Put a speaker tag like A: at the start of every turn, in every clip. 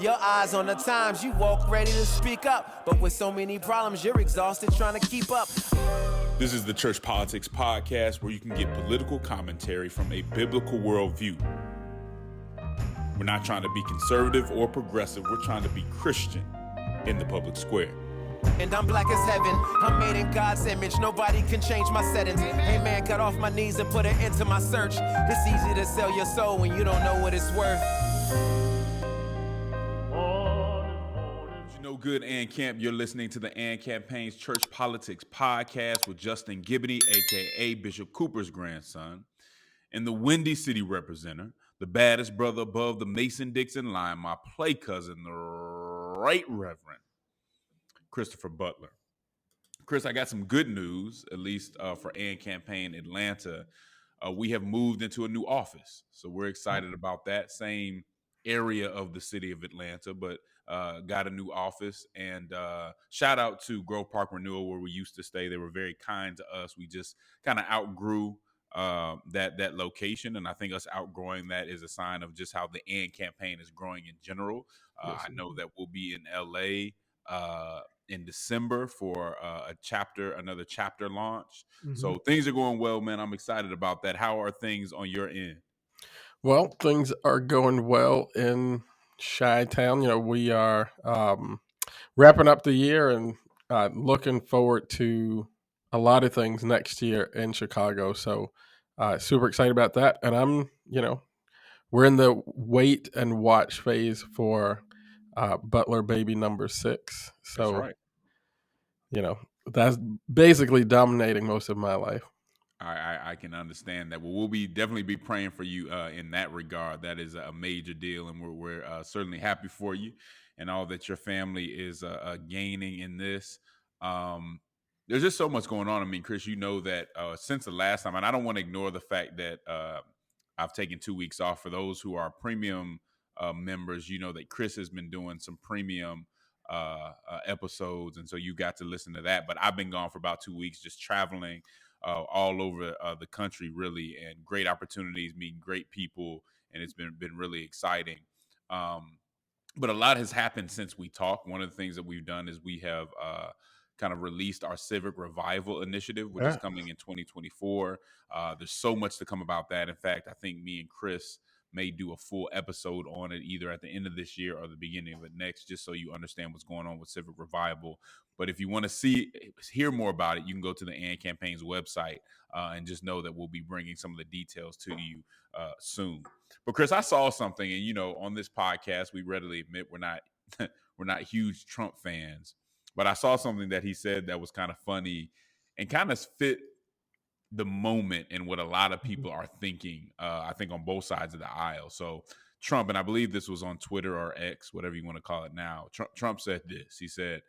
A: Your eyes on the times, you walk ready to speak up. But with so many problems, you're exhausted trying to keep up.
B: This is the Church Politics Podcast, where you can get political commentary from a biblical worldview. We're not trying to be conservative or progressive. We're trying to be Christian in the public square.
A: And I'm black as heaven. I'm made in God's image. Nobody can change my settings. Hey man, got off my knees and put an end to my search. It's easy to sell your soul when you don't know what it's worth.
B: You know good, Ann Camp. You're listening to the Ann Campaign's Church Politics Podcast with Justin Gibney, a.k.a. Bishop Cooper's grandson, and the Windy City representative, the baddest brother above the Mason-Dixon line, my play cousin, the Right Reverend Christopher Butler. Chris, I got some good news, at least for Ann Campaign Atlanta. We have moved into a new office, so we're excited about that. Same area of the city of Atlanta, but got a new office. And shout out to Grove Park Renewal, where we used to stay. They were very kind to us. We just kind of outgrew that location, and I think us outgrowing that is a sign of just how the Ann Campaign is growing in general. I know that we'll be in LA in December for another chapter launch. Mm-hmm. So things are going well, man. I'm excited about that. How are things on your end?
C: Well, things are going well in Chi-Town. You know, we are wrapping up the year and looking forward to a lot of things next year in Chicago. So super excited about that. And we're in the wait and watch phase for Butler baby number 6. So,
B: that's right.
C: That's basically dominating most of my life.
B: I can understand that. Well, we'll definitely be praying for you in that regard. That is a major deal, and we're certainly happy for you and all that your family is gaining in this. There's just so much going on. I mean, Chris, you know that since the last time, and I don't want to ignore the fact that I've taken 2 weeks off. For those who are premium members, you know that Chris has been doing some premium episodes, and so you got to listen to that. But I've been gone for about 2 weeks, just traveling all over the country, really, and great opportunities, meeting great people, and it's been really exciting. But a lot has happened since we talked. One of the things that we've done is we have kind of released our Civic Revival Initiative, which is coming in 2024. There's so much to come about that. In fact, I think me and Chris may do a full episode on it either at the end of this year or the beginning of it next, just so you understand what's going on with Civic Revival. But if you want to hear more about it, you can go to the Ann Campaign's website and just know that we'll be bringing some of the details to you soon. But Chris, I saw something, and on this podcast, we readily admit we're not huge Trump fans, but I saw something that he said that was kind of funny and kind of fit the moment and what a lot of people are thinking, I think on both sides of the aisle. So Trump, and I believe this was on Twitter or X, whatever you want to call it now. Trump said this. He said,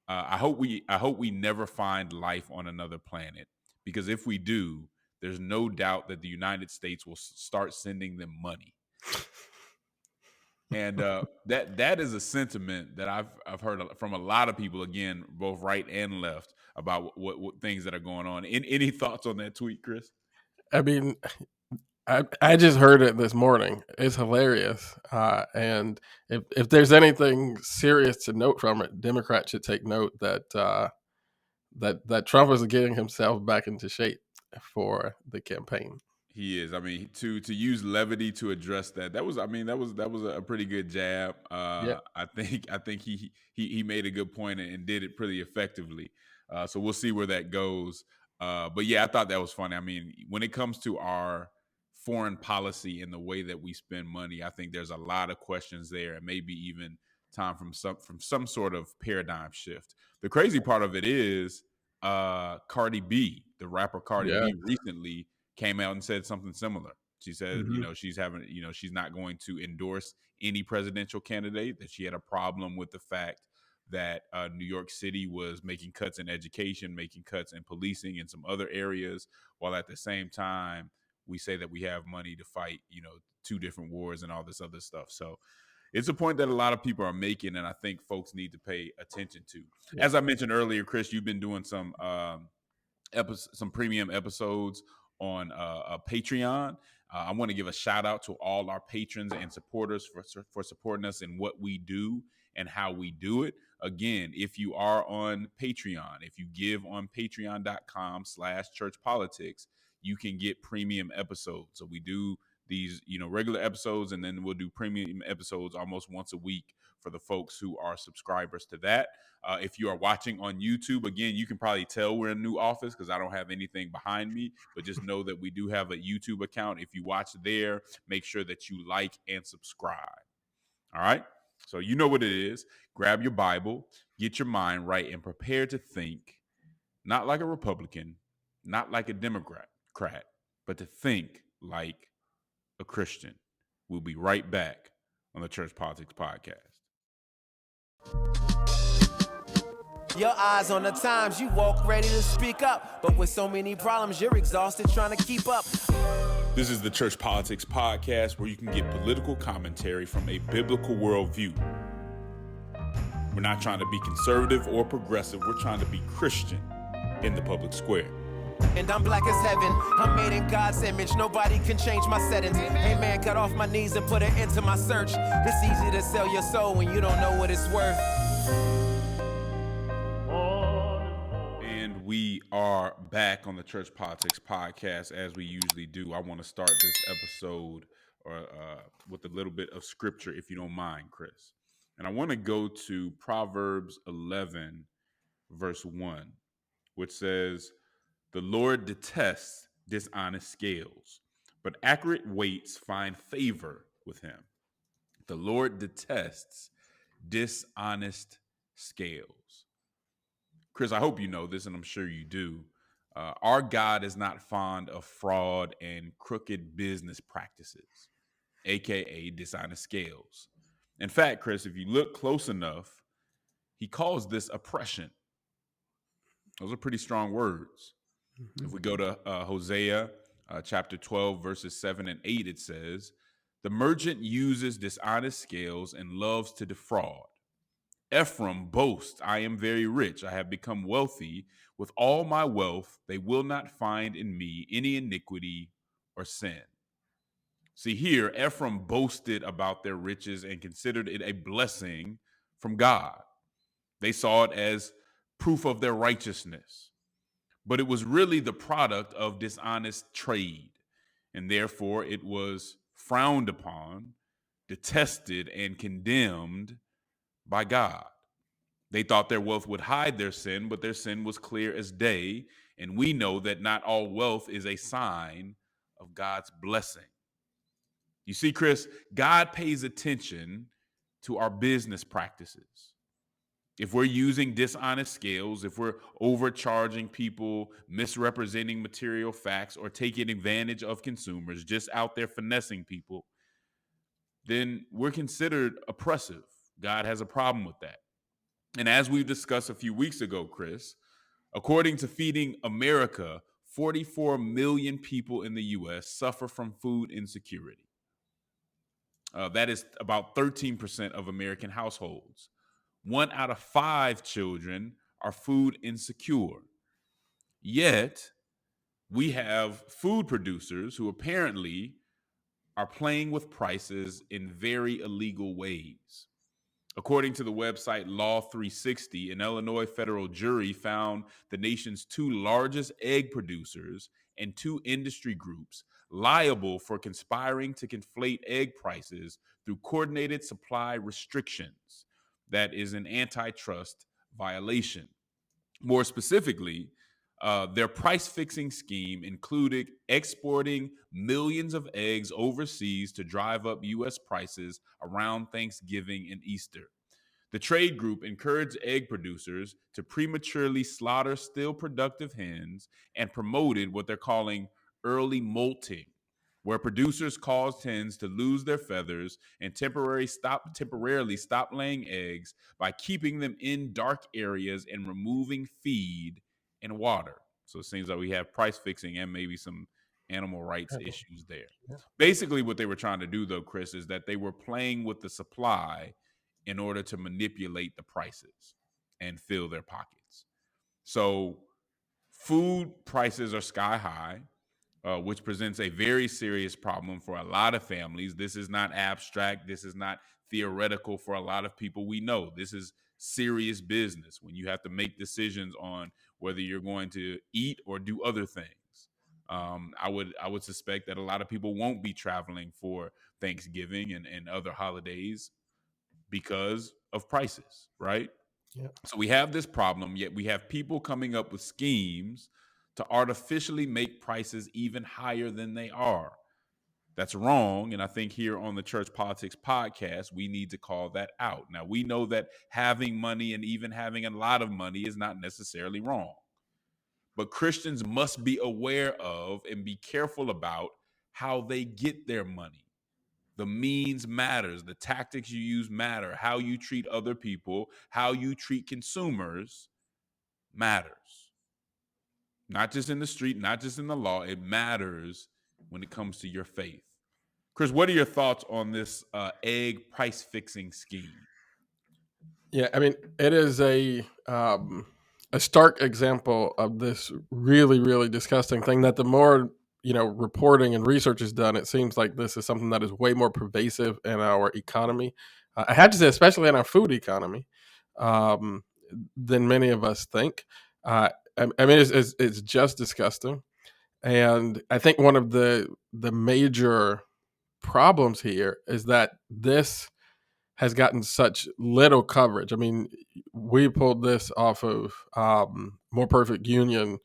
B: I hope we never find life on another planet, because if we do, there's no doubt that the United States will start sending them money. And that is a sentiment that I've heard from a lot of people, again, both right and left, about what things that are going on. Any thoughts on that tweet, Chris?
C: I mean, I just heard it this morning. It's hilarious. And if there's anything serious to note from it, Democrats should take note that that Trump is getting himself back into shape for the campaign.
B: He is. I mean, to use levity to address that was a pretty good jab. I think he made a good point and did it pretty effectively. So we'll see where that goes. But yeah, I thought that was funny. I mean, when it comes to our foreign policy and the way that we spend money, I think there's a lot of questions there, and maybe even time from some sort of paradigm shift. The crazy part of it is Cardi B, the rapper Cardi B, recently came out and said something similar. She said, she's not going to endorse any presidential candidate, that she had a problem with the fact that New York City was making cuts in education, making cuts in policing and some other areas, while at the same time we say that we have money to fight, 2 different wars and all this other stuff. So it's a point that a lot of people are making, and I think folks need to pay attention to. Yeah. As I mentioned earlier, Chris, you've been doing some premium episodes on Patreon. I want to give a shout out to all our patrons and supporters for supporting us in what we do and how we do it. Again, if you are on Patreon, if you give on patreon.com/churchpolitics, you can get premium episodes. So we do these, regular episodes, and then we'll do premium episodes almost once a week for the folks who are subscribers to that. If you are watching on YouTube, again, you can probably tell we're in a new office because I don't have anything behind me, but just know that we do have a YouTube account. If you watch there, make sure that you like and subscribe. All right? So you know what it is. Grab your Bible, get your mind right, and prepare to think, not like a Republican, not like a Democrat, but to think like a Christian. We'll be right back on the Church Politics Podcast.
A: Your eyes on the times, you walk ready to speak up. But with so many problems, you're exhausted trying to keep up.
B: This is the Church Politics Podcast, where you can get political commentary from a biblical worldview. We're not trying to be conservative or progressive. We're trying to be Christian in the public square.
A: And I'm black as heaven. I'm made in God's image. Nobody can change my settings. Hey man, got off my knees and put an end to my search. It's easy to sell your soul when you don't know what it's worth.
B: And we are back on the Church Politics Podcast as we usually do. I want to start this episode with a little bit of scripture, if you don't mind, Chris. And I want to go to Proverbs 11, verse 1, which says, "The Lord detests dishonest scales, but accurate weights find favor with him." The Lord detests dishonest scales. Chris, I hope you know this, and I'm sure you do. Our God is not fond of fraud and crooked business practices, aka dishonest scales. In fact, Chris, if you look close enough, he calls this oppression. Those are pretty strong words. Mm-hmm. If we go to Hosea chapter 12, verses 7 and 8, it says, "The merchant uses dishonest scales and loves to defraud. Ephraim boasts, I am very rich. I have become wealthy. With all my wealth, they will not find in me any iniquity or sin." See, here, Ephraim boasted about their riches and considered it a blessing from God. They saw it as proof of their righteousness. But it was really the product of dishonest trade, and therefore it was frowned upon, detested, and condemned by God. They thought their wealth would hide their sin, but their sin was clear as day, and we know that not all wealth is a sign of God's blessing. You see, Chris, God pays attention to our business practices. If we're using dishonest scales, if we're overcharging people, misrepresenting material facts, or taking advantage of consumers, just out there finessing people, then we're considered oppressive. God has a problem with that. And as we discussed a few weeks ago, Chris, according to Feeding America, 44 million people in the U.S. suffer from food insecurity. That is about 13% of American households. 1 out of 5 children are food insecure. Yet, we have food producers who apparently are playing with prices in very illegal ways. According to the website Law 360, an Illinois federal jury found the nation's 2 largest egg producers and 2 industry groups liable for conspiring to conflate egg prices through coordinated supply restrictions. That is an antitrust violation. More specifically, their price fixing scheme included exporting millions of eggs overseas to drive up U.S. prices around Thanksgiving and Easter. The trade group encouraged egg producers to prematurely slaughter still productive hens and promoted what they're calling early molting, where producers caused hens to lose their feathers and temporarily stop laying eggs by keeping them in dark areas and removing feed and water. So it seems like we have price fixing and maybe some animal rights issues there. Yeah. Basically, what they were trying to do, though, Chris, is that they were playing with the supply in order to manipulate the prices and fill their pockets. So food prices are sky high. which presents a very serious problem for a lot of families. This is not abstract. This is not theoretical for a lot of people. We know this is serious business when you have to make decisions on whether you're going to eat or do other things. I would suspect that a lot of people won't be traveling for Thanksgiving and other holidays because of prices, right?
C: Yeah.
B: So we have this problem, yet we have people coming up with schemes to artificially make prices even higher than they are. That's wrong. And I think here on the Church Politics Podcast, we need to call that out. Now, we know that having money and even having a lot of money is not necessarily wrong. But Christians must be aware of and be careful about how they get their money. The means matters. The tactics you use matter. How you treat other people, how you treat consumers matters. Not just in the street, not just in the law. It matters when it comes to your faith. Chris, what are your thoughts on this egg price fixing scheme?
C: Yeah, I mean, it is a stark example of this really, really disgusting thing. That the more reporting and research is done, it seems like this is something that is way more pervasive in our economy. I had to say, especially in our food economy, um, than many of us think. I mean, it's just disgusting, and I think one of the major problems here is that this has gotten such little coverage. I mean, we pulled this off of More Perfect Union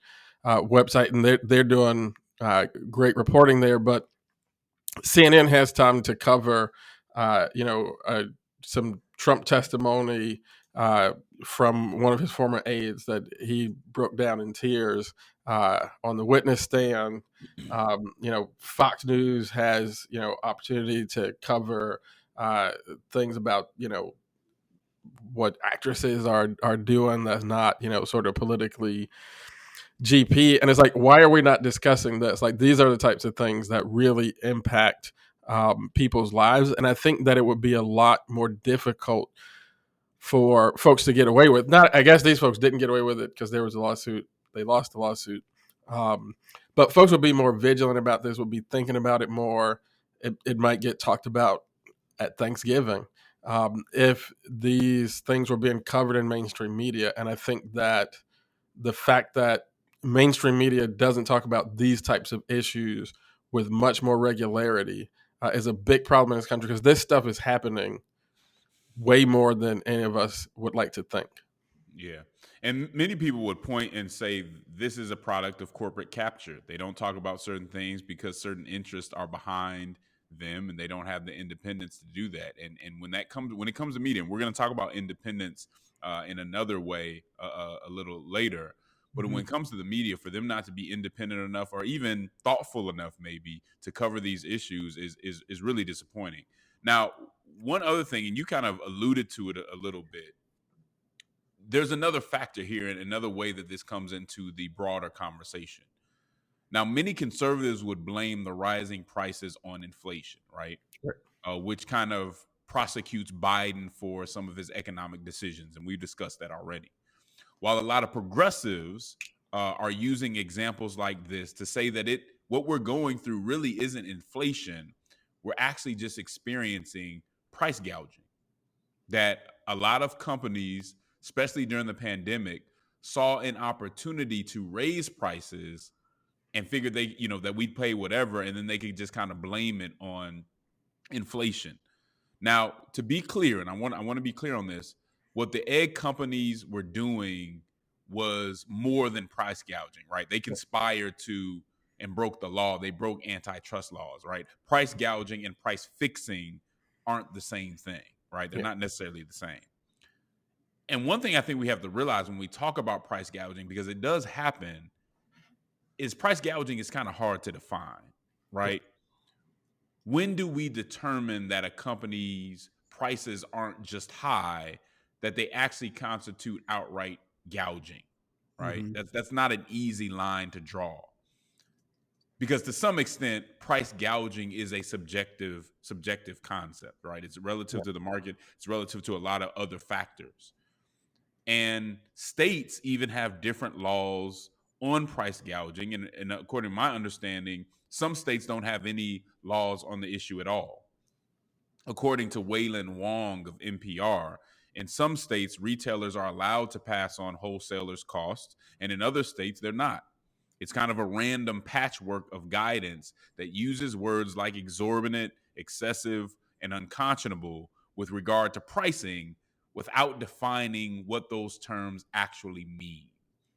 C: website, and they're doing great reporting there. But CNN has time to cover, some Trump testimony from one of his former aides that he broke down in tears on the witness stand. Fox News has opportunity to cover things about what actresses are doing that's not sort of politically GP, and it's like, why are we not discussing this? Like, these are the types of things that really impact people's lives, and I think that it would be a lot more difficult for folks to get away with. Not, I guess these folks didn't get away with it because there was a lawsuit. They lost the lawsuit, but folks would be more vigilant about this. Would be thinking about it more. It might get talked about at Thanksgiving if these things were being covered in mainstream media, and I think that the fact that mainstream media doesn't talk about these types of issues with much more regularity is a big problem in this country, because this stuff is happening way more than any of us would like to think.
B: Yeah. And many people would point and say this is a product of corporate capture. They don't talk about certain things because certain interests are behind them and they don't have the independence to do that. And when it comes to media, and we're going to talk about independence in another way a little later. But when it comes to the media, for them not to be independent enough or even thoughtful enough, maybe, to cover these issues is really disappointing. Now, one other thing, and you kind of alluded to it a little bit, there's another factor here and another way that this comes into the broader conversation. Now, many conservatives would blame the rising prices on inflation, right? Which kind of prosecutes Biden for some of his economic decisions. And we've discussed that already. While a lot of progressives are using examples like this to say that what we're going through really isn't inflation, we're actually just experiencing price gouging. That a lot of companies, especially during the pandemic, saw an opportunity to raise prices and figured that we'd pay whatever, and then they could just kind of blame it on inflation. Now, to be clear, and I want to be clear on this, what the egg companies were doing was more than price gouging, right? They conspired to and broke the law. They broke antitrust laws, right? Price gouging and price fixing aren't the same thing, right? They're not necessarily the same. And one thing I think we have to realize when we talk about price gouging, because it does happen, is price gouging is kind of hard to define, right? When do we determine that a company's prices aren't just high, that they actually constitute outright gouging, right? That's not an easy line to draw. Because to some extent, price gouging is a subjective concept, right? It's relative to the market. It's relative to a lot of other factors. And states even have different laws on price gouging. And according to my understanding, some states don't have any laws on the issue at all. According to Waylon Wong of NPR, in some states, retailers are allowed to pass on wholesalers' costs, and in other states, they're not. It's kind of a random patchwork of guidance that uses words like exorbitant, excessive, and unconscionable with regard to pricing without defining what those terms actually mean.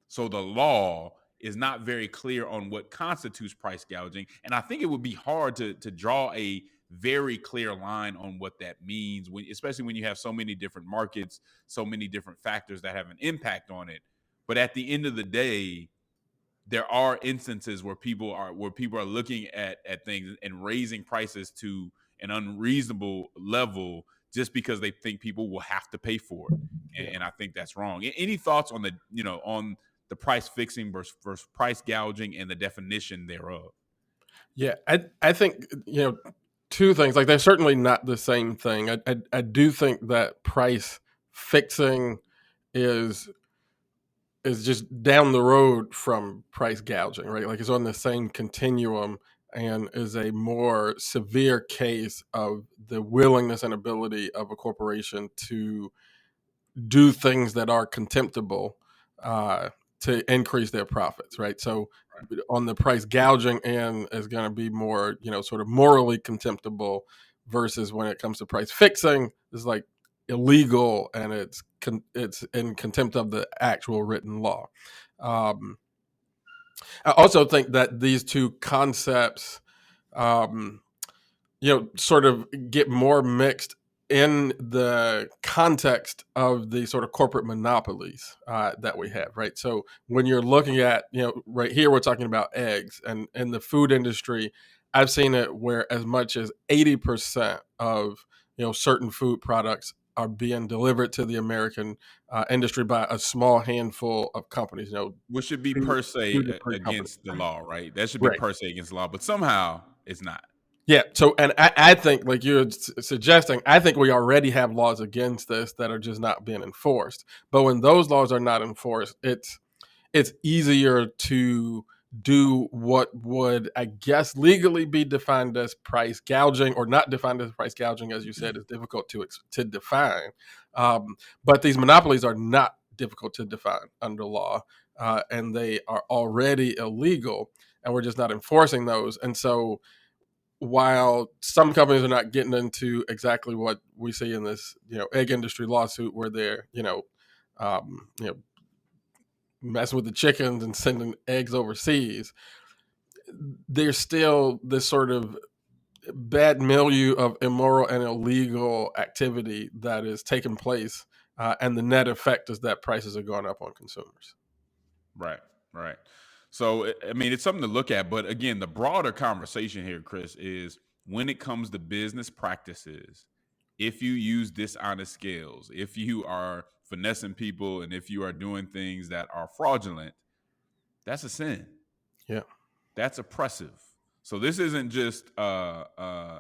B: So the law is not very clear on what constitutes price gouging. And I think it would be hard to draw a very clear line on what that means, especially when you have so many different markets, so many different factors that have an impact on it. But at the end of the day, there are instances where people are looking at things and raising prices to an unreasonable level just because they think people will have to pay for it. And I think that's wrong. Any thoughts on the price fixing versus price gouging and the definition thereof?
C: Yeah, I think, two things. Like, they're certainly not the same thing. I do think that price fixing is just down the road from price gouging, right? Like, it's on the same continuum and is a more severe case of the willingness and ability of a corporation to do things that are contemptible to increase their profits, right? So on the price gouging end is going to be more, sort of morally contemptible, versus when it comes to price fixing, it's like illegal and it's in contempt of the actual written law. I also think that these two concepts, sort of get more mixed in the context of the sort of corporate monopolies that we have, right? So when you're looking at, right here, we're talking about eggs, and in the food industry, I've seen it where as much as 80% of, certain food products are being delivered to the American industry by a small handful of companies,
B: Which should be per se against the law, right? That should be
C: Right.
B: per se against the law, but somehow it's not.
C: Yeah. So, and I think, like you're suggesting, I think we already have laws against this that are just not being enforced. But when those laws are not enforced, it's easier to do what would, I guess, legally be defined as price gouging, or not defined as price gouging, as you said, is difficult to define. But these monopolies are not difficult to define under law, and they are already illegal, and we're just not enforcing those. And so, while some companies are not getting into exactly what we see in this, egg industry lawsuit, where they're, messing with the chickens and sending eggs overseas, there's still this sort of bad milieu of immoral and illegal activity that is taking place, and the net effect is that prices are going up on consumers.
B: Right. So, I mean, it's something to look at. But again, the broader conversation here, Chris, is when it comes to business practices, if you use dishonest scales, if you are finessing people, and if you are doing things that are fraudulent, that's a sin.
C: Yeah.
B: That's oppressive. So this isn't just about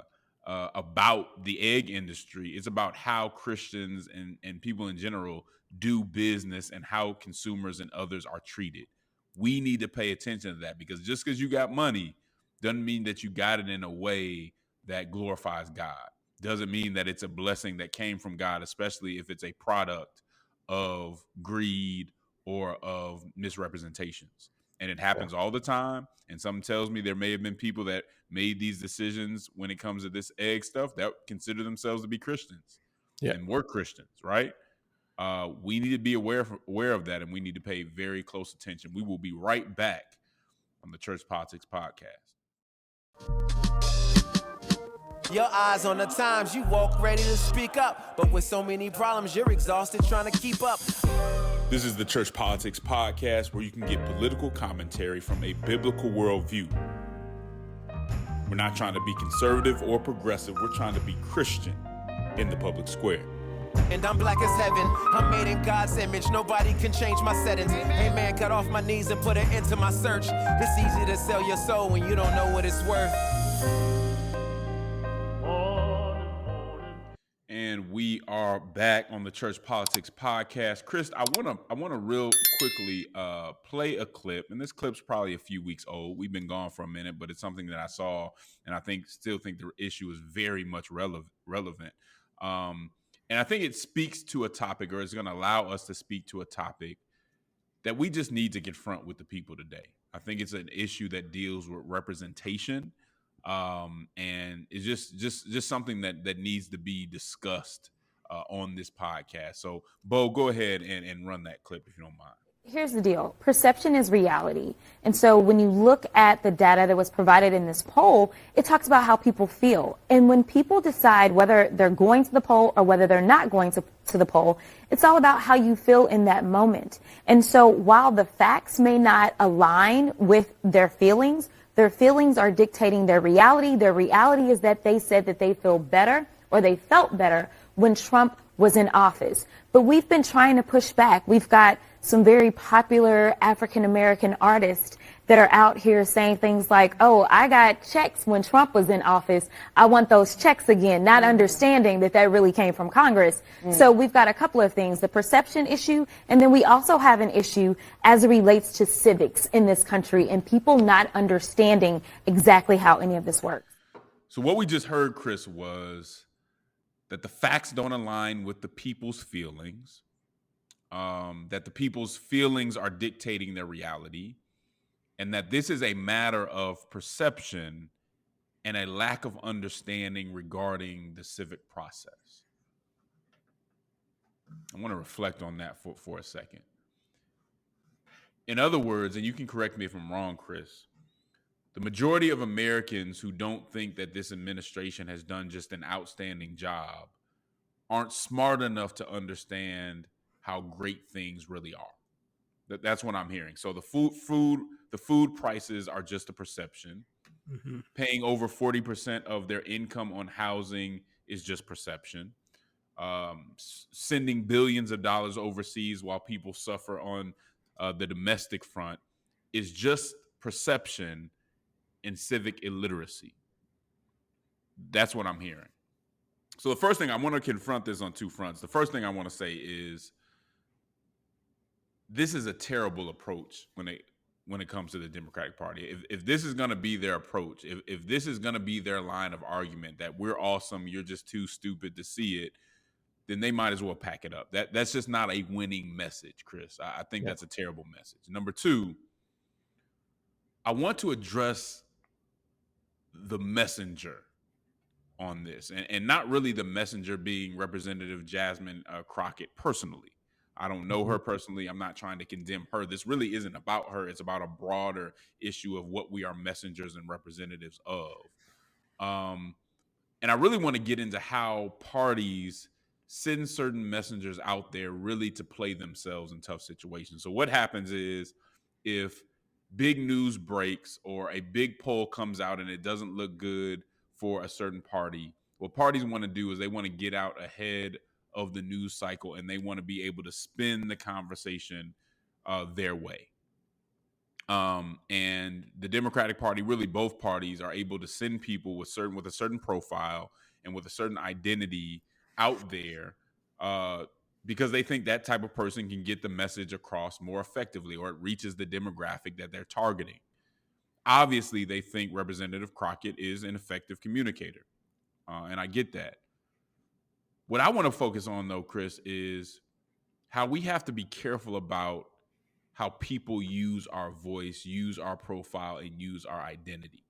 B: the egg industry. It's about how Christians and people in general do business and how consumers and others are treated. We need to pay attention to that, because just because you got money doesn't mean that you got it in a way that glorifies God. Doesn't mean that it's a blessing that came from God, especially if it's a product of greed or of misrepresentations. And it happens all the time. And something tells me there may have been people that made these decisions when it comes to this egg stuff that consider themselves to be Christians and were Christians, right? We need to be aware of that, and we need to pay very close attention. We will be right back on the Church Politics Podcast.
A: Your eyes on the times, you walk ready to speak up. But with so many problems, you're exhausted trying to keep up.
B: This is the Church Politics Podcast, where you can get political commentary from a biblical worldview. We're not trying to be conservative or progressive. We're trying to be Christian in the public square.
A: And I'm black as heaven. I'm made in God's image. Nobody can change my settings. Hey man, cut off my knees and put an end to my search. It's easy to sell your soul when you don't know what it's worth.
B: And we are back on the Church Politics Podcast. Chris, I wanna real quickly play a clip, and this clip's probably a few weeks old. We've been gone for a minute, but it's something that I saw, and I still think the issue is very much relevant. And I think it speaks to a topic, or it's going to allow us to speak to a topic that we just need to confront with the people today. I think it's an issue that deals with representation, and it's just something that needs to be discussed on this podcast. So, Bo, go ahead and run that clip if you don't mind.
D: Here's the deal. Perception is reality. And so when you look at the data that was provided in this poll, it talks about how people feel. And when people decide whether they're going to the poll or whether they're not going to the poll, it's all about how you feel in that moment. And so while the facts may not align with their feelings are dictating their reality. Their reality is that they said that they feel better or they felt better when Trump was in office. But we've been trying to push back. We've got some very popular African-American artists that are out here saying things like, oh, I got checks when Trump was in office. I want those checks again, not understanding that really came from Congress. So we've got a couple of things, the perception issue, and then we also have an issue as it relates to civics in this country and people not understanding exactly how any of this works.
B: So what we just heard, Chris, was that the facts don't align with the people's feelings, that the people's feelings are dictating their reality, and that this is a matter of perception and a lack of understanding regarding the civic process. I want to reflect on that for a second. In other words, and you can correct me if I'm wrong, Chris, the majority of Americans who don't think that this administration has done just an outstanding job aren't smart enough to understand how great things really are. That's what I'm hearing. So the food prices are just a perception. Mm-hmm. Paying over 40% of their income on housing is just perception. Sending billions of dollars overseas while people suffer on the domestic front is just perception and civic illiteracy. That's what I'm hearing. So the first thing I want to confront this on two fronts. The first thing I want to say is this is a terrible approach when it comes to the Democratic Party. If this is going to be their approach, if this is going to be their line of argument that we're awesome, you're just too stupid to see it, then they might as well pack it up. That's just not a winning message, Chris. I think that's a terrible message. Number two, I want to address the messenger on this, and not really the messenger being Representative Jasmine Crockett personally. I don't know her personally. I'm not trying to condemn her. This really isn't about her. It's about a broader issue of what we are messengers and representatives of. And I really want to get into how parties send certain messengers out there really to play themselves in tough situations. So what happens is if big news breaks or a big poll comes out and it doesn't look good for a certain party, what parties want to do is they want to get out ahead of the news cycle and they want to be able to spin the conversation their way. And the Democratic Party, really both parties, are able to send people with a certain profile and with a certain identity out there because they think that type of person can get the message across more effectively, or it reaches the demographic that they're targeting. Obviously, they think Representative Crockett is an effective communicator, and I get that. What I want to focus on, though, Chris, is how we have to be careful about how people use our voice, use our profile, and use our identity.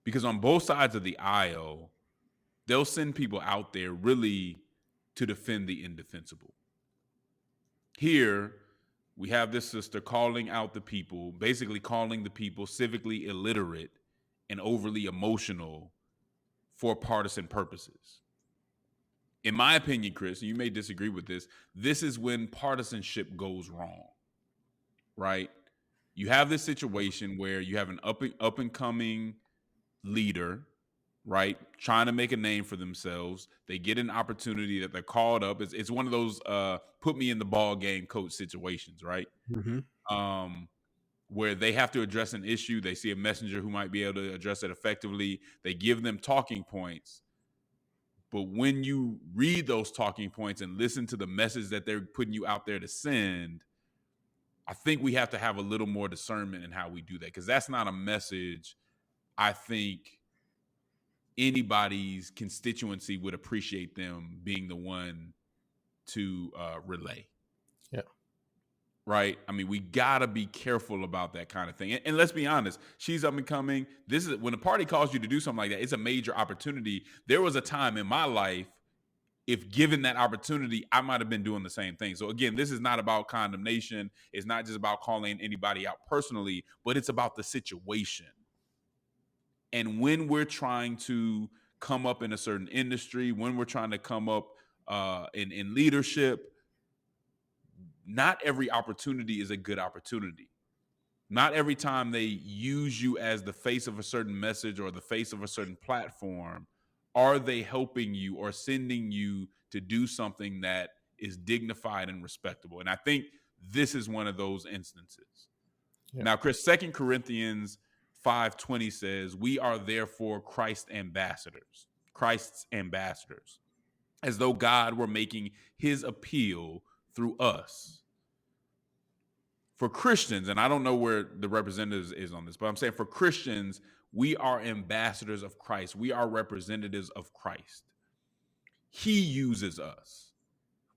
B: Because on both sides of the aisle, they'll send people out there really to defend the indefensible. Here, we have this sister calling out the people, basically calling the people civically illiterate and overly emotional for partisan purposes. In my opinion, Chris, and you may disagree with this is when partisanship goes wrong, right? You have this situation where you have an up and coming leader, right, trying to make a name for themselves. They get an opportunity that they're called up. It's one of those put me in the ball game coach situations, right? Mm-hmm. Where they have to address an issue. They see a messenger who might be able to address it effectively. They give them talking points. But when you read those talking points and listen to the message that they're putting you out there to send, I think we have to have a little more discernment in how we do that, because that's not a message I think anybody's constituency would appreciate them being the one to relay.
C: Yeah.
B: Right. I mean, we gotta be careful about that kind of thing. And let's be honest, she's up and coming. This is when a party calls you to do something like that, it's a major opportunity. There was a time in my life, if given that opportunity, I might have been doing the same thing. So again, this is not about condemnation. It's not just about calling anybody out personally, but it's about the situation. And when we're trying to come up in a certain industry, when we're trying to come up in leadership, not every opportunity is a good opportunity. Not every time they use you as the face of a certain message or the face of a certain platform are they helping you or sending you to do something that is dignified and respectable. And I think this is one of those instances. Yeah. Now, Chris, 2 Corinthians 5:20 says, we are therefore Christ's ambassadors, as though God were making his appeal through us. For Christians, and I don't know where the representatives is on this, but I'm saying for Christians, we are ambassadors of Christ. We are representatives of Christ. He uses us,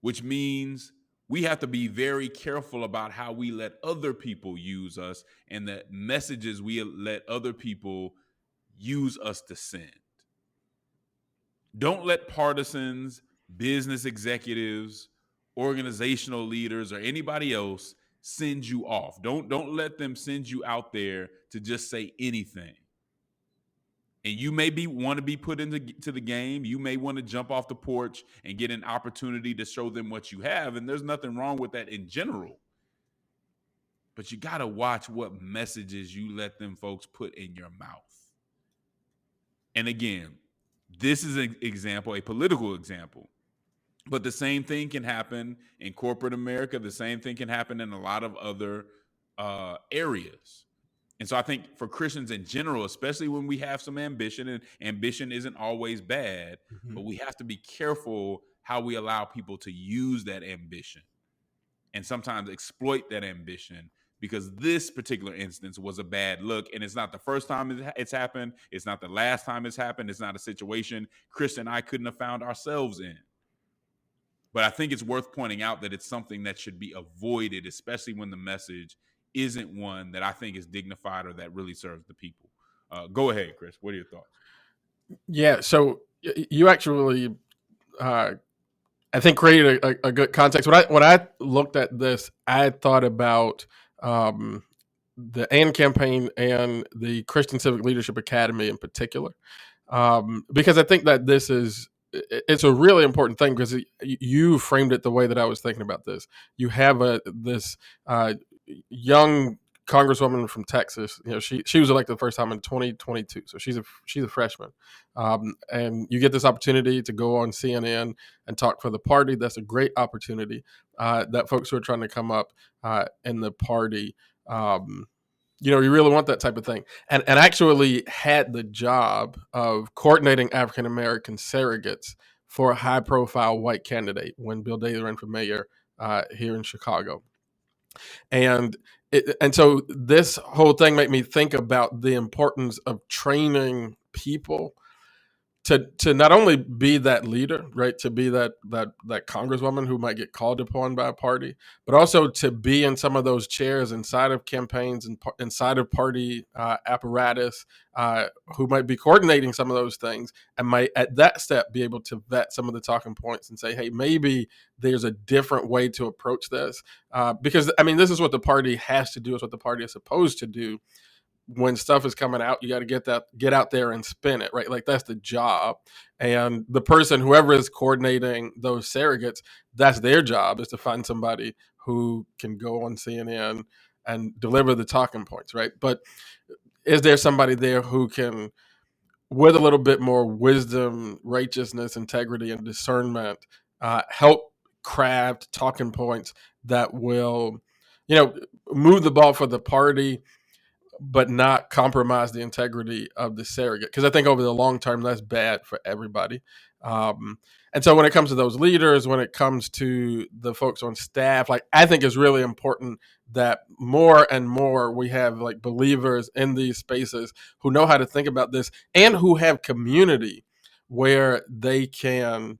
B: which means we have to be very careful about how we let other people use us and the messages we let other people use us to send. Don't let partisans, business executives, organizational leaders, or anybody else send you off. Don't let them send you out there to just say anything. And you may want to be put into the game. You may want to jump off the porch and get an opportunity to show them what you have. And there's nothing wrong with that in general. But you got to watch what messages you let them folks put in your mouth. And again, this is an example, a political example. But the same thing can happen in corporate America. The same thing can happen in a lot of other areas. And so I think for Christians in general, especially when we have some ambition, and ambition isn't always bad, but we have to be careful how we allow people to use that ambition and sometimes exploit that ambition, because this particular instance was a bad look. And it's not the first time it's happened. It's not the last time it's happened. It's not a situation Chris and I couldn't have found ourselves in. But I think it's worth pointing out that it's something that should be avoided, especially when the message isn't one that I think is dignified or that really serves the people. Go ahead, Chris. What are your thoughts?
C: Yeah, so you actually, I think, created a good context. When I looked at this, I thought about the AND campaign and the Christian Civic Leadership Academy in particular, because I think that it's a really important thing, because you framed it the way that I was thinking about this. You have this young congresswoman from Texas. You know, she was elected the first time in 2022, so she's a freshman, and you get this opportunity to go on CNN and talk for the party. That's a great opportunity. That folks who are trying to come up in the party, you really want that type of thing. And actually had the job of coordinating African American surrogates for a high profile white candidate when Bill Daley ran for mayor here in Chicago. And so this whole thing made me think about the importance of training people to not only be that leader, right, to be that congresswoman who might get called upon by a party, but also to be in some of those chairs inside of campaigns and inside of party apparatus, who might be coordinating some of those things, and might at that step be able to vet some of the talking points and say, hey, maybe there's a different way to approach this, because I mean, this is what the party has to do. It's what the party is supposed to do. When stuff is coming out, you got to get out there and spin it, right? Like, that's the job. And the person, whoever is coordinating those surrogates, that's their job, is to find somebody who can go on CNN and deliver the talking points, right? But is there somebody there who can, with a little bit more wisdom, righteousness, integrity, and discernment, help craft talking points that will, move the ball for the party, but not compromise the integrity of the surrogate? Because I think over the long term, that's bad for everybody. And so when it comes to those leaders, when it comes to the folks on staff, like I think it's really important that more and more we have like believers in these spaces who know how to think about this and who have community where they can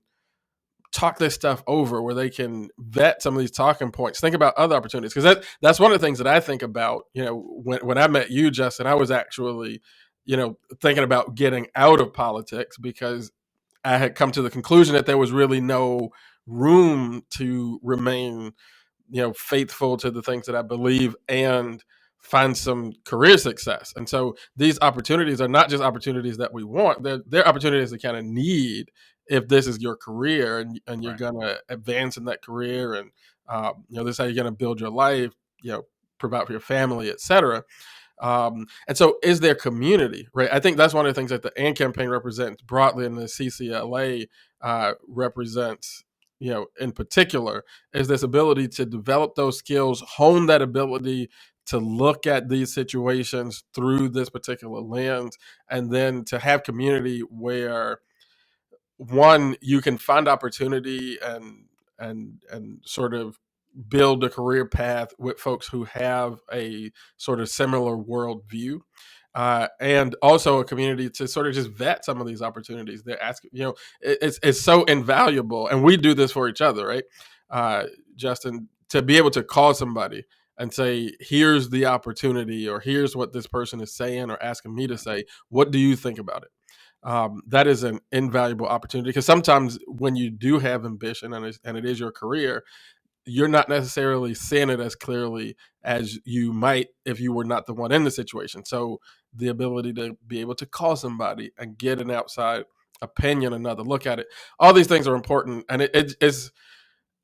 C: talk this stuff over, where they can vet some of these talking points, think about other opportunities. Because that's one of the things that I think about. When I met you, Justin, I was actually, thinking about getting out of politics because I had come to the conclusion that there was really no room to remain, faithful to the things that I believe and find some career success. And so these opportunities are not just opportunities that we want; they're opportunities that kind of need if this is your career and you're
B: Right.
C: going to advance in that career, and this is how you're going to build your life, provide for your family, etc. And so is there community, right? I think that's one of the things that the AND campaign represents broadly, and the CCLA represents, in particular, is this ability to develop those skills, hone that ability to look at these situations through this particular lens, and then to have community where, one, you can find opportunity and sort of build a career path with folks who have a sort of similar worldview, and also a community to sort of just vet some of these opportunities. They're asking, it's so invaluable, and we do this for each other, right, Justin, to be able to call somebody and say, here's the opportunity, or here's what this person is saying or asking me to say. What do you think about it? That is an invaluable opportunity, because sometimes when you do have ambition and it is your career, you're not necessarily seeing it as clearly as you might if you were not the one in the situation. So the ability to be able to call somebody and get an outside opinion, another look at it, all these things are important. And it's,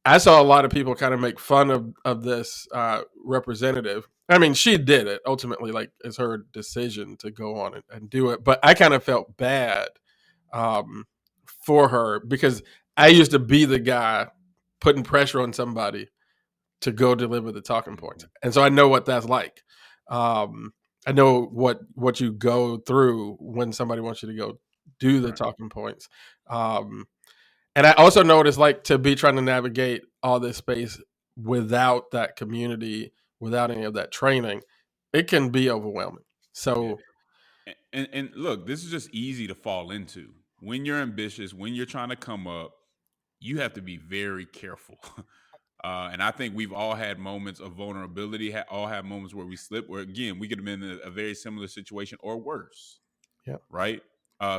C: I saw a lot of people kind of make fun of this representative. I mean, she did it ultimately, like it's her decision to go on and do it. But I kind of felt bad um, for her, because I used to be the guy putting pressure on somebody to go deliver the talking points, and so I know what that's like. I know what you go through when somebody wants you to go do the
B: Right.
C: talking points. And I also know what it's like to be trying to navigate all this space without that community, without any of that training. It can be overwhelming. So,
B: And look, this is just easy to fall into. When you're ambitious, when you're trying to come up, you have to be very careful. And I think we've all had moments of vulnerability, all had moments where we slip, where again, we could have been in a very similar situation or worse,
C: yeah,
B: right?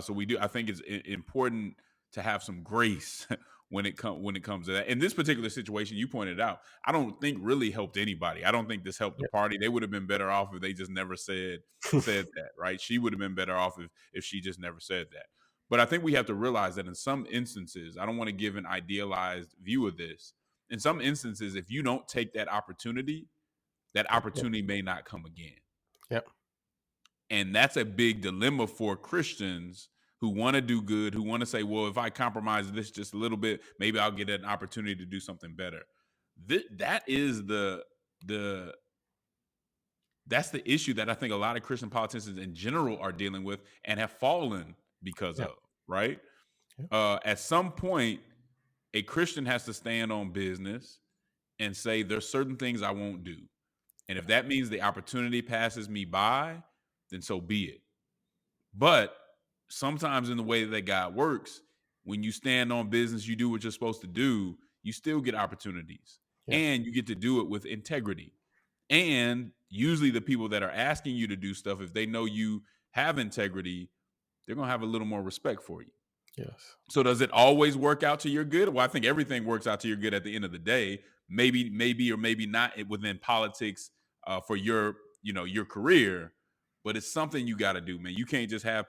B: So we do. I think it's important to have some grace when it comes to that. In this particular situation, you pointed out, I don't think really helped anybody. I don't think this helped the
C: yeah,
B: party. They would have been better off if they just never said that, right? She would have been better off if she just never said that. But I think we have to realize that in some instances, I don't want to give an idealized view of this. In some instances, if you don't take that opportunity
C: yeah,
B: may not come again.
C: yeah,
B: And that's a big dilemma for Christians who want to do good, who want to say, well, if I compromise this just a little bit, maybe I'll get an opportunity to do something better. That is that's the issue that I think a lot of Christian politicians in general are dealing with and have fallen because
C: yeah,
B: of, right?
C: yeah,
B: At some point, a Christian has to stand on business and say, there's certain things I won't do. And if that means the opportunity passes me by, then so be it. But sometimes in the way that God works, when you stand on business, you do what you're supposed to do, you still get opportunities,
C: yeah,
B: and you get to do it with integrity. And usually the people that are asking you to do stuff, if they know you have integrity, they're going to have a little more respect for you.
C: yes,
B: So does it always work out to your good? Well, I think everything works out to your good at the end of the day. Maybe or maybe not within politics for your career, but it's something you got to do, man. You can't just have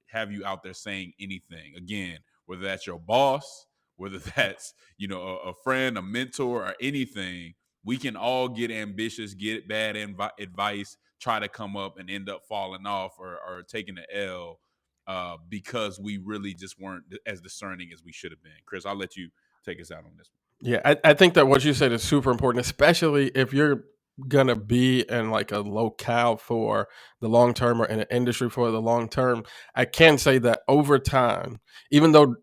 B: have you out there saying anything. Again, whether that's your boss, whether that's a friend, a mentor, or anything. We can all get ambitious, get bad advice, try to come up and end up falling off or taking the L because we really just weren't as discerning as we should have been. Chris, I'll let you take us out on this one.
C: yeah. I think that what you said is super important, especially if you're gonna be in like a locale for the long term or in an industry for the long term. I can say that over time, even though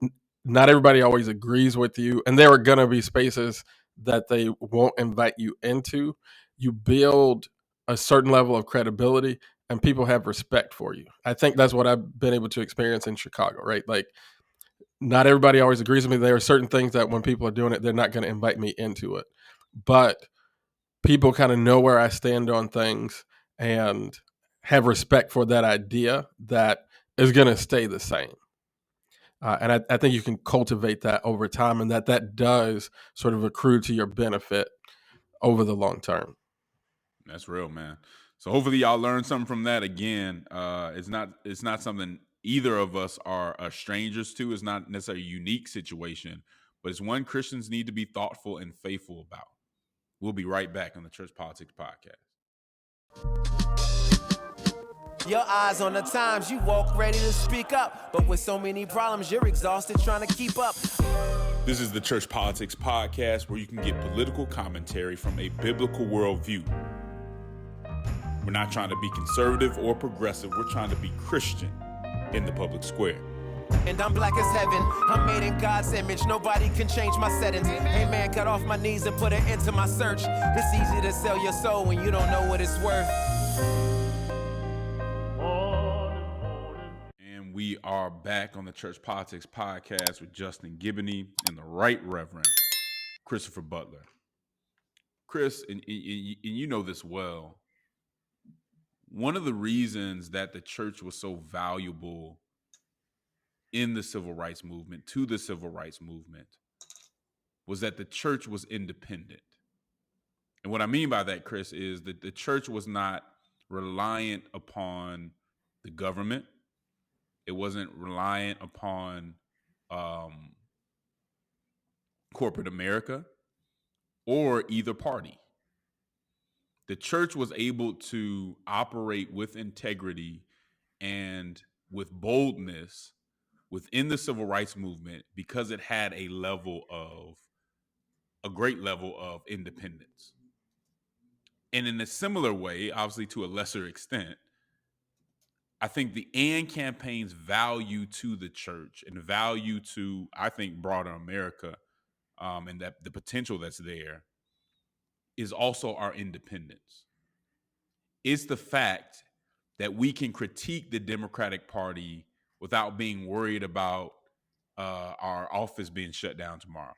C: not everybody always agrees with you, and there are going to be spaces that they won't invite you into. You build a certain level of credibility, and people have respect for you. I think that's what I've been able to experience in Chicago, right? Like, not everybody always agrees with me. There are certain things that when people are doing it, they're not going to invite me into it. But people kind of know where I stand on things and have respect for that idea that is going to stay the same. And I think you can cultivate that over time, and that does sort of accrue to your benefit over the long term.
B: That's real, man. So hopefully y'all learned something from that. Again, it's not something either of us are strangers to. It's not necessarily a unique situation, but it's one Christians need to be thoughtful and faithful about. We'll be right back on the Church Politics Podcast.
A: Your eyes on the times, you walk ready to speak up, but with so many problems, you're exhausted trying to keep up.
B: This is the Church Politics Podcast, where you can get political commentary from a biblical worldview. We're not trying to be conservative or progressive. We're trying to be Christian in the public square.
A: And I'm black as heaven. I'm made in God's image. Nobody can change my settings. Hey man, got off my knees and put an end to my search. It's easy to sell your soul when you don't know what it's worth.
B: And we are back on the Church Politics Podcast with Justin Giboney and the Right Reverend Christopher Butler. Chris, and you know this well, one of the reasons that the church was so valuable in the civil rights movement, to the civil rights movement, was that the church was independent. And what I mean by that, Chris, is that the church was not reliant upon the government. It wasn't reliant upon corporate America or either party. The church was able to operate with integrity and with boldness within the civil rights movement because it had a great level of independence. And in a similar way, obviously to a lesser extent, I think the AND campaign's value to the church and value to, I think, broader America, and that the potential that's there is also our independence. It's the fact that we can critique the Democratic Party without being worried about our office being shut down tomorrow.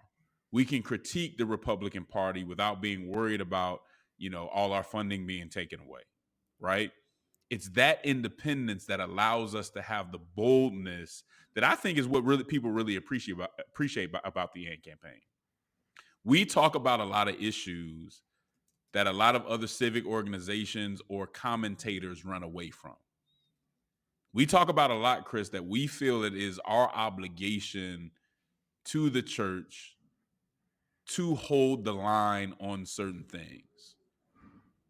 B: We can critique the Republican Party without being worried about, all our funding being taken away, right? It's that independence that allows us to have the boldness that I think is what really people really appreciate about the AND campaign. We talk about a lot of issues that a lot of other civic organizations or commentators run away from. We talk about a lot, Chris, that we feel it is our obligation to the church to hold the line on certain things.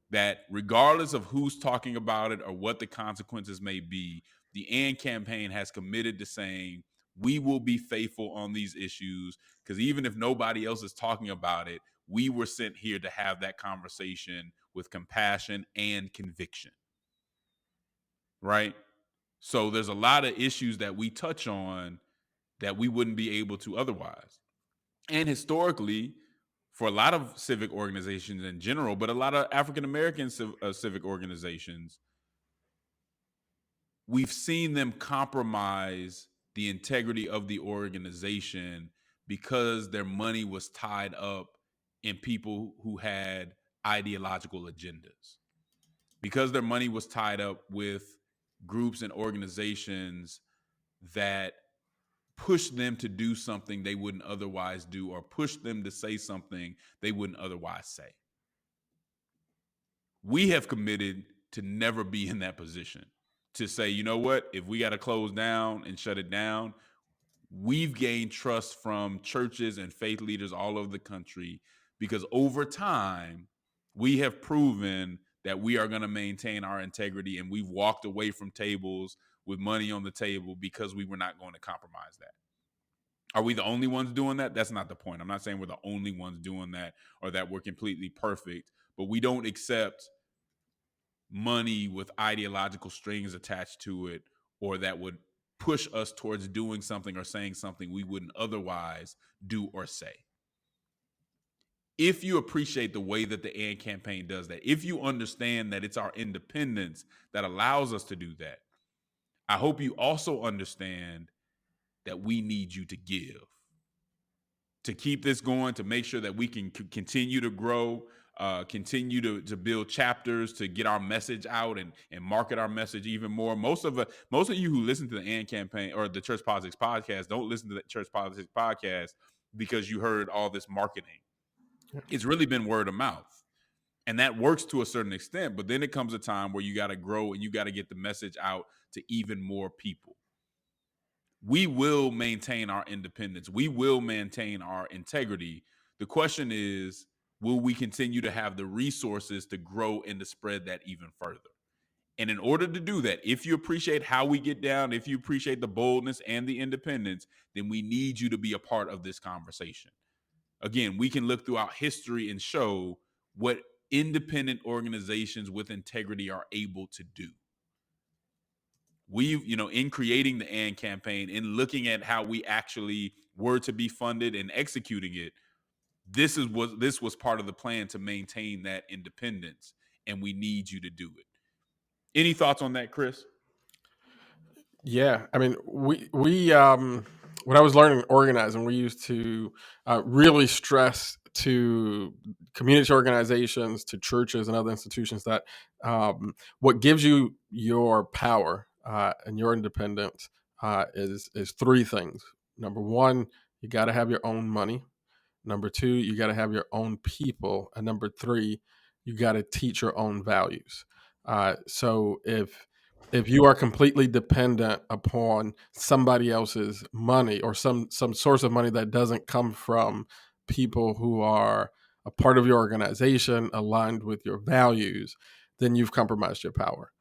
B: That regardless of who's talking about it or what the consequences may be, the AND campaign has committed to saying we will be faithful on these issues, because even if nobody else is talking about it, we were sent here to have that conversation with compassion and conviction, right? So there's a lot of issues that we touch on that we wouldn't be able to otherwise. And historically, for a lot of civic organizations in general, but a lot of African-American civic organizations, we've seen them compromise the integrity of the organization because their money was tied up in people who had ideological agendas. Because their money was tied up with groups and organizations that push them to do something they wouldn't otherwise do, or push them to say something they wouldn't otherwise say. We have committed to never be in that position, to say, you know what, if we got to close down and shut it down, we've gained trust from churches and faith leaders all over the country because over time, we have proven that we are going to maintain our integrity, and we've walked away from tables with money on the table because we were not going to compromise that. Are we the only ones doing that? That's not the point. I'm not saying we're the only ones doing that or that we're completely perfect, but we don't accept money with ideological strings attached to it or that would push us towards doing something or saying something we wouldn't otherwise do or say. If you appreciate the way that the AND campaign does that, if you understand that it's our independence that allows us to do that, I hope you also understand that we need you to give, to keep this going, to make sure that we can continue to grow, continue to build chapters, to get our message out and market our message even more. Most of you who listen to the AND campaign or the Church Politics Podcast don't listen to the Church Politics Podcast because you heard all this marketing. It's really been word of mouth. And that works to a certain extent, but then it comes a time where you got to grow and you got to get the message out to even more people. We will maintain our independence. We will maintain our integrity. The question is, will we continue to have the resources to grow and to spread that even further? And in order to do that, if you appreciate how we get down, if you appreciate the boldness and the independence, then we need you to be a part of this conversation. Again, we can look throughout history and show what independent organizations with integrity are able to do. We've, in creating the AND campaign and looking at how we actually were to be funded and executing it, this was part of the plan to maintain that independence, and we need you to do it. Any thoughts on that, Chris?
C: Yeah, I mean, we when I was learning organizing, we used to really stress to community organizations, to churches and other institutions that what gives you your power and your independence is three things. Number one, you got to have your own money. Number two, you got to have your own people, and number three, you got to teach your own values. So if you are completely dependent upon somebody else's money or some source of money that doesn't come from people who are a part of your organization aligned with your values, then you've compromised your power.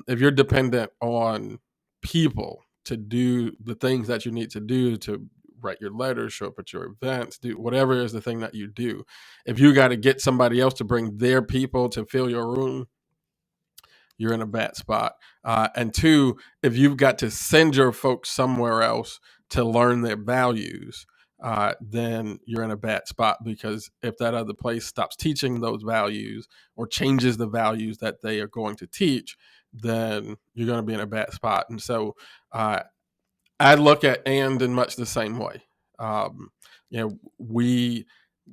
C: If you're dependent on people to do the things that you need to do, to write your letters, show up at your events, do whatever is the thing that you do, if you got to get somebody else to bring their people to fill your room, you're in a bad spot. And two, if you've got to send your folks somewhere else to learn their values, then you're in a bad spot, because if that other place stops teaching those values or changes the values that they are going to teach, then you're going to be in a bad spot. And so I look at AND in much the same way. We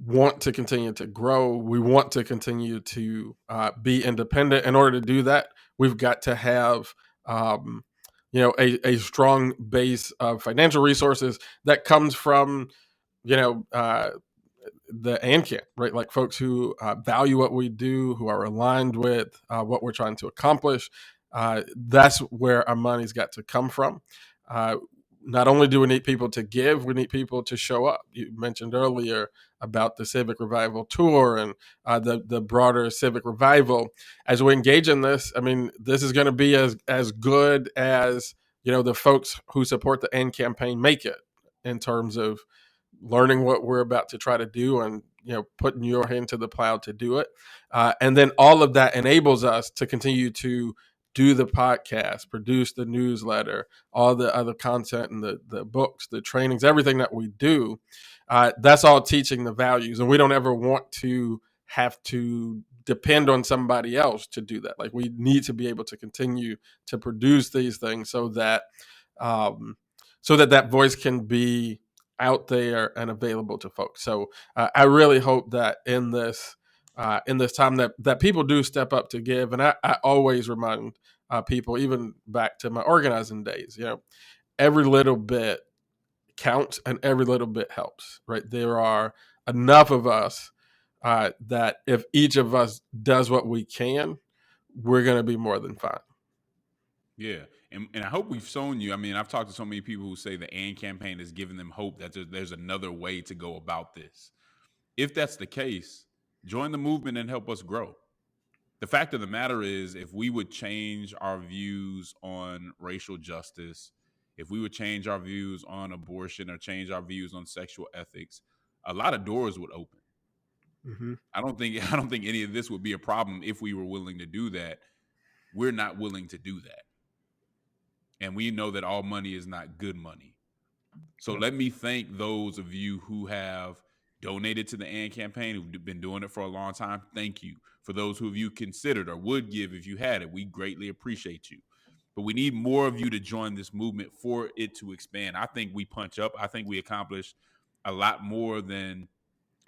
C: want to continue to grow. We want to continue to be independent. In order to do that, we've got to have a strong base of financial resources that comes from the AND camp, right? Like folks who value what we do, who are aligned with what we're trying to accomplish. That's where our money's got to come from. Not only do we need people to give, we need people to show up. You mentioned earlier about the Civic Revival Tour and the broader Civic Revival. As we engage in this, I mean, this is going to be as good as, the folks who support the AND campaign make it, in terms of learning what we're about to try to do and, putting your hand to the plow to do it. And then all of that enables us to continue to do the podcast, produce the newsletter, all the other content and the books, the trainings, everything that we do. That's all teaching the values. And we don't ever want to have to depend on somebody else to do that. Like, we need to be able to continue to produce these things so that that voice can be out there and available to folks. So I really hope that in this time that people do step up to give. And I always remind people, even back to my organizing days, every little bit counts and every little bit helps, right? There are enough of us that if each of us does what we can, we're going to be more than fine.
B: Yeah. And I hope we've shown you. I mean, I've talked to so many people who say the AND campaign has given them hope that there's another way to go about this. If that's the case, join the movement and help us grow. The fact of the matter is, if we would change our views on racial justice, if we would change our views on abortion or change our views on sexual ethics, a lot of doors would open. Mm-hmm. I don't think any of this would be a problem if we were willing to do that. We're not willing to do that. And we know that all money is not good money. So let me thank those of you who have donated to the AND campaign, who've been doing it for a long time. Thank you. For those who of you considered or would give if you had it, we greatly appreciate you. But we need more of you to join this movement for it to expand. I think we punch up. I think we accomplish a lot more than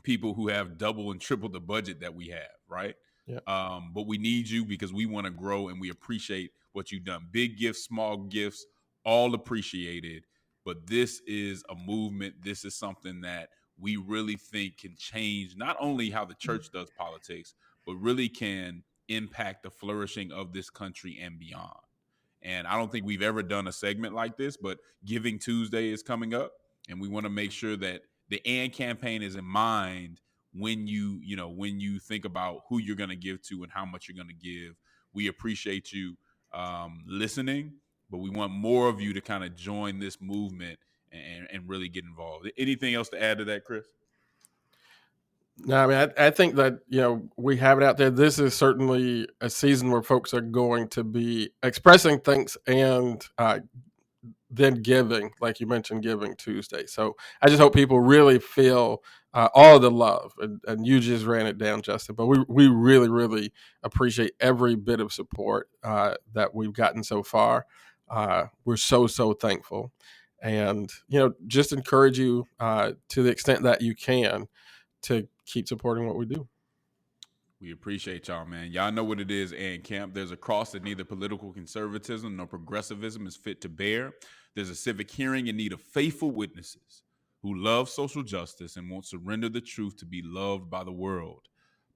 B: people who have double and triple the budget that we have, right?
C: Yeah.
B: But we need you because we want to grow and we appreciate what you've done. Big gifts, small gifts, all appreciated. But this is a movement. This is something that we really think can change not only how the church does politics, but really can impact the flourishing of this country and beyond. And I don't think we've ever done a segment like this, but Giving Tuesday is coming up, and we want to make sure that the AND campaign is in mind when you think about who you're going to give to and how much you're going to give. We appreciate you listening, but we want more of you to kind of join this movement and really get involved. Anything else to add to that, Chris?
C: No, I mean, I think that, we have it out there. This is certainly a season where folks are going to be expressing thanks and then giving, like you mentioned, Giving Tuesday. So I just hope people really feel all of the love. And you just ran it down, Justin. But we really, really appreciate every bit of support that we've gotten so far. We're so thankful. And, just encourage you to the extent that you can to keep supporting what we do.
B: We appreciate y'all, man. Y'all know what it is, and camp. There's a cross that neither political conservatism nor progressivism is fit to bear. There's a civic hearing in need of faithful witnesses who love social justice and won't surrender the truth to be loved by the world.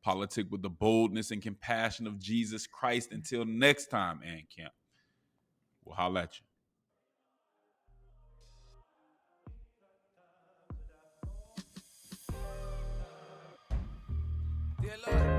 B: Politic with the boldness and compassion of Jesus Christ. Until next time, and camp. We'll holla at you.
A: Dear Lord.